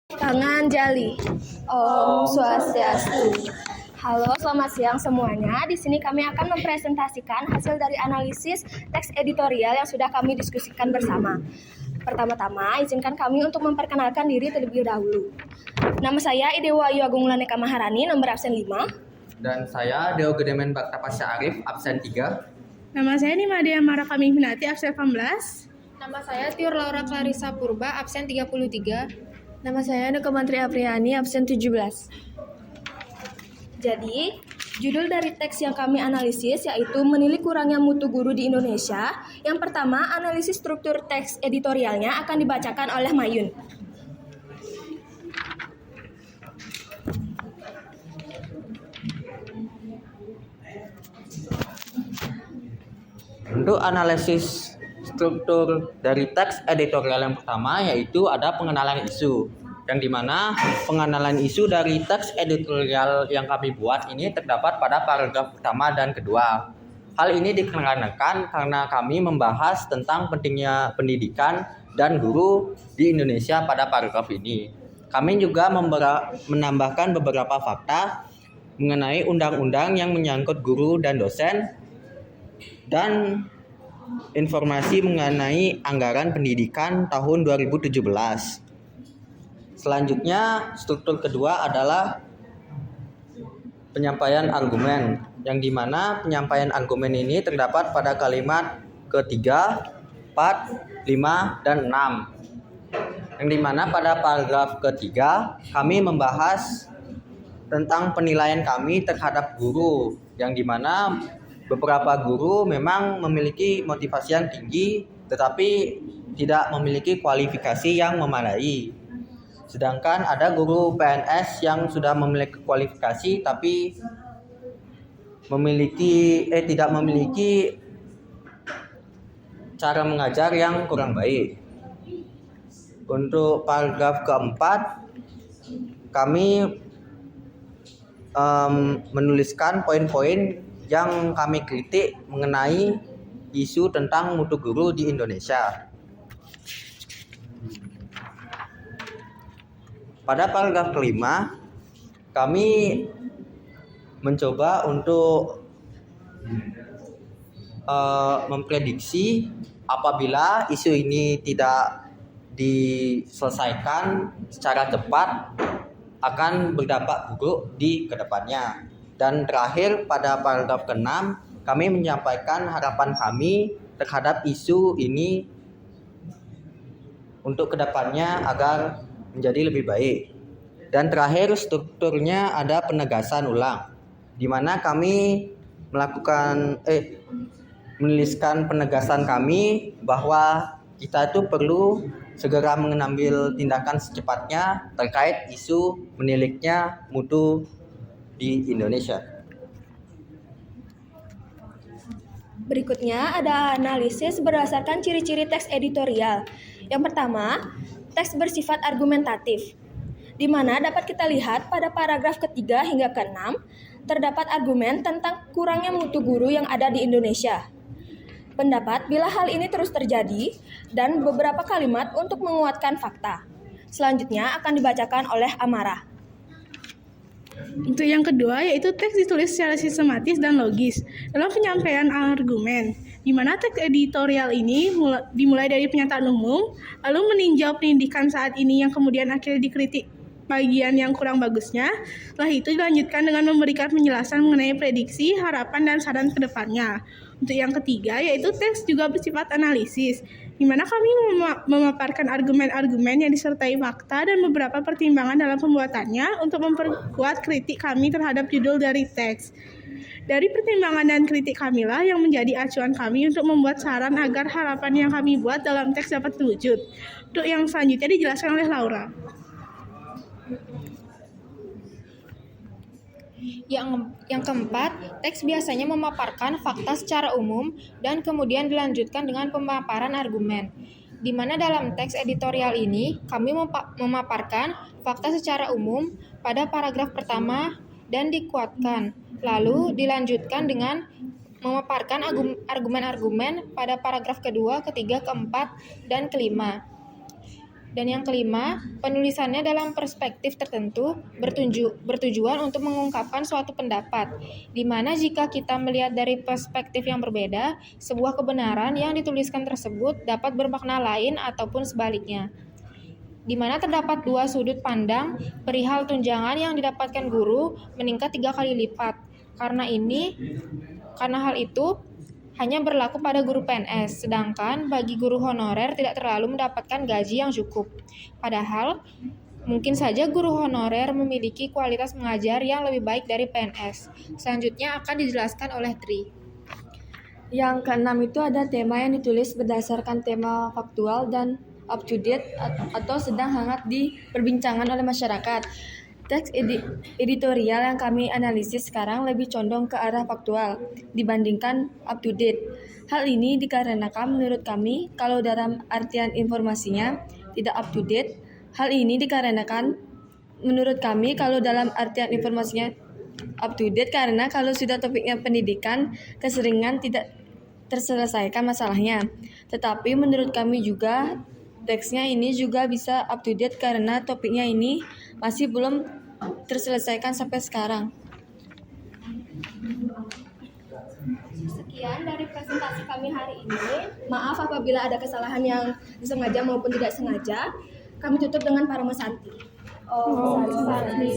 Tangan jali. Om Swastiastu. Halo, selamat siang semuanya. Di sini kami akan mempresentasikan hasil dari analisis teks editorial yang sudah kami diskusikan bersama. Pertama-tama, izinkan kami untuk memperkenalkan diri terlebih dahulu. Nama saya Idewa Ayu Agung Laneka Maharani, nomor absen 5. Dan saya Deo Gedemen Bakta Pasya Arif, absen 3. Nama saya Nimadia Marakami Minati, absen 18. Nama saya Tiur Laura Clarissa Purba, absen 33. Nama saya Nukomantri Apriani, absen 17. Jadi, judul dari teks yang kami analisis yaitu menilik kurangnya mutu guru di Indonesia. Yang pertama, analisis struktur teks editorialnya akan dibacakan oleh Mayun. Untuk analisis struktur dari teks editorial yang pertama yaitu ada pengenalan isu, yang dimana pengenalan isu dari teks editorial yang kami buat ini terdapat pada paragraf pertama dan kedua. Hal ini dikarenakan karena kami membahas tentang pentingnya pendidikan dan guru di Indonesia pada paragraf ini. Kami juga menambahkan beberapa fakta mengenai undang-undang yang menyangkut guru dan dosen, dan informasi mengenai anggaran pendidikan tahun 2017. Selanjutnya, struktur kedua adalah penyampaian argumen, yang dimana penyampaian argumen ini terdapat pada kalimat ketiga, 4, 5, dan 6. Yang dimana pada paragraf ketiga kami membahas tentang penilaian kami terhadap guru, yang dimana beberapa guru memang memiliki motivasi yang tinggi tetapi tidak memiliki kualifikasi yang memadai. Sedangkan ada guru PNS yang sudah memiliki kualifikasi tapi tidak memiliki cara mengajar yang kurang baik. Untuk paragraf keempat, kami menuliskan poin-poin yang kami kritik mengenai isu tentang mutu guru di Indonesia. Pada paragraf kelima, kami mencoba untuk memprediksi apabila isu ini tidak diselesaikan secara cepat akan berdampak buruk di kedepannya. Dan terakhir pada paragraf ke-6, kami menyampaikan harapan kami terhadap isu ini untuk kedepannya agar menjadi lebih baik. Dan terakhir strukturnya ada penegasan ulang, di mana kami menuliskan penegasan kami bahwa kita itu perlu segera mengambil tindakan secepatnya terkait isu meniliknya mutu di Indonesia. Berikutnya ada analisis berdasarkan ciri-ciri teks editorial. Yang pertama, teks bersifat argumentatif, di mana dapat kita lihat pada paragraf ketiga hingga ke-6 terdapat argumen tentang kurangnya mutu guru yang ada di Indonesia. Pendapat bila hal ini terus terjadi dan beberapa kalimat untuk menguatkan fakta. Selanjutnya akan dibacakan oleh Amara. Untuk yang kedua, yaitu teks ditulis secara sistematis dan logis dalam penyampaian argumen, di mana teks editorial ini dimulai dari pernyataan umum, lalu meninjau pendidikan saat ini yang kemudian akhirnya dikritik bagian yang kurang bagusnya. Setelah itu dilanjutkan dengan memberikan penjelasan mengenai prediksi, harapan, dan saran ke depannya. Untuk yang ketiga, yaitu teks juga bersifat analisis, di mana kami memaparkan argumen-argumen yang disertai fakta dan beberapa pertimbangan dalam pembuatannya untuk memperkuat kritik kami terhadap judul dari teks. Dari pertimbangan dan kritik kamilah yang menjadi acuan kami untuk membuat saran agar harapan yang kami buat dalam teks dapat terwujud. Untuk yang selanjutnya dijelaskan oleh Laura. Yang keempat, teks biasanya memaparkan fakta secara umum dan kemudian dilanjutkan dengan pemaparan argumen. Di mana dalam teks editorial ini kami memaparkan fakta secara umum pada paragraf pertama dan dikuatkan, lalu dilanjutkan dengan memaparkan argumen-argumen pada paragraf kedua, ketiga, keempat, dan kelima. Dan yang kelima, penulisannya dalam perspektif tertentu bertujuan untuk mengungkapkan suatu pendapat, di mana jika kita melihat dari perspektif yang berbeda, sebuah kebenaran yang dituliskan tersebut dapat bermakna lain ataupun sebaliknya. Di mana terdapat dua sudut pandang perihal tunjangan yang didapatkan guru meningkat 3 kali lipat. Karena hal itu hanya berlaku pada guru PNS, sedangkan bagi guru honorer tidak terlalu mendapatkan gaji yang cukup. Padahal, mungkin saja guru honorer memiliki kualitas mengajar yang lebih baik dari PNS. Selanjutnya akan dijelaskan oleh Tri. Yang keenam itu ada tema yang ditulis berdasarkan tema faktual dan up to date atau sedang hangat diperbincangkan oleh masyarakat. Teks editorial yang kami analisis sekarang lebih condong ke arah faktual dibandingkan up to date. Hal ini dikarenakan menurut kami kalau dalam artian informasinya tidak up to date. Hal ini dikarenakan menurut kami kalau dalam artian informasinya up to date karena kalau sudah topiknya pendidikan keseringan tidak terselesaikan masalahnya. Tetapi menurut kami juga teksnya ini juga bisa up to date karena topiknya ini masih belum terselesaikan sampai sekarang. Sekian dari presentasi kami hari ini. Maaf apabila ada kesalahan yang disengaja maupun tidak sengaja. Kami tutup dengan Parama Santi. Om Santi.